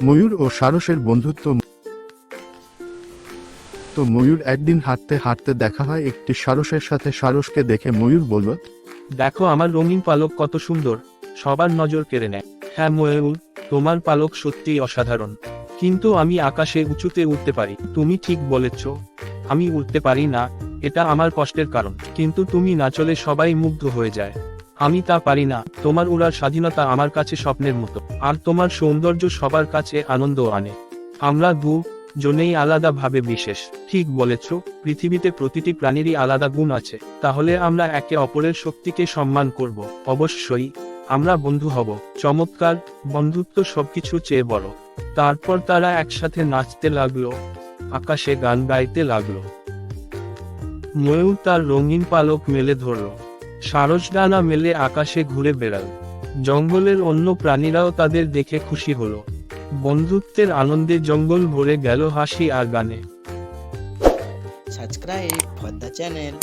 ময়ূর ও সারসের বন্ধুত্ব। তো ময়ূর একদিন হাঁটতে হাঁটতে দেখা হয় একটি সারসের সাথে। সারসকে দেখে ময়ূর বলল, দেখো আমার রঙিন পালক কত সুন্দর, সবার নজর কেড়ে নেয়। হ্যাঁ ময়ূর, তোমার পালক সত্যিই অসাধারণ, কিন্তু আমি আকাশে উঁচুতে উঠতে পারি। তুমি ঠিক বলেছ, আমি উঠতে পারি না, এটা আমার কষ্টের কারণ। কিন্তু তুমি না চলে সবাই মুগ্ধ হয়ে যায়, আমি তা পারি না। তোমার উড়ার স্বাধীনতা আমার কাছে স্বপ্নের মতো, আর তোমার সৌন্দর্য সবার কাছে আনন্দ আনে। আমরা জনেই আলাদাভাবে বিশেষ। ঠিক বলেছ, পৃথিবীতে প্রতিটি প্রাণীরই আলাদা গুণ আছে। তাহলে আমরা একে অপরের শক্তিকে সম্মান করব। অবশ্যই, আমরা বন্ধু হব। চমৎকার, বন্ধুত্ব সবকিছু চেয়ে বড়। তারপর তারা একসাথে নাচতে লাগলো, আকাশে গান গাইতে লাগলো। ময়ূর তার রঙিন পালক মেলে ধরল, সারস ডানা মেলে আকাশে ঘুরে বেড়াল। জঙ্গলের অন্য প্রাণীরাও তাদের দেখে খুশি হলো। বন্ধুত্বের আনন্দে জঙ্গল ভরে গেল হাসি আর গানে। Subscribe for the channel.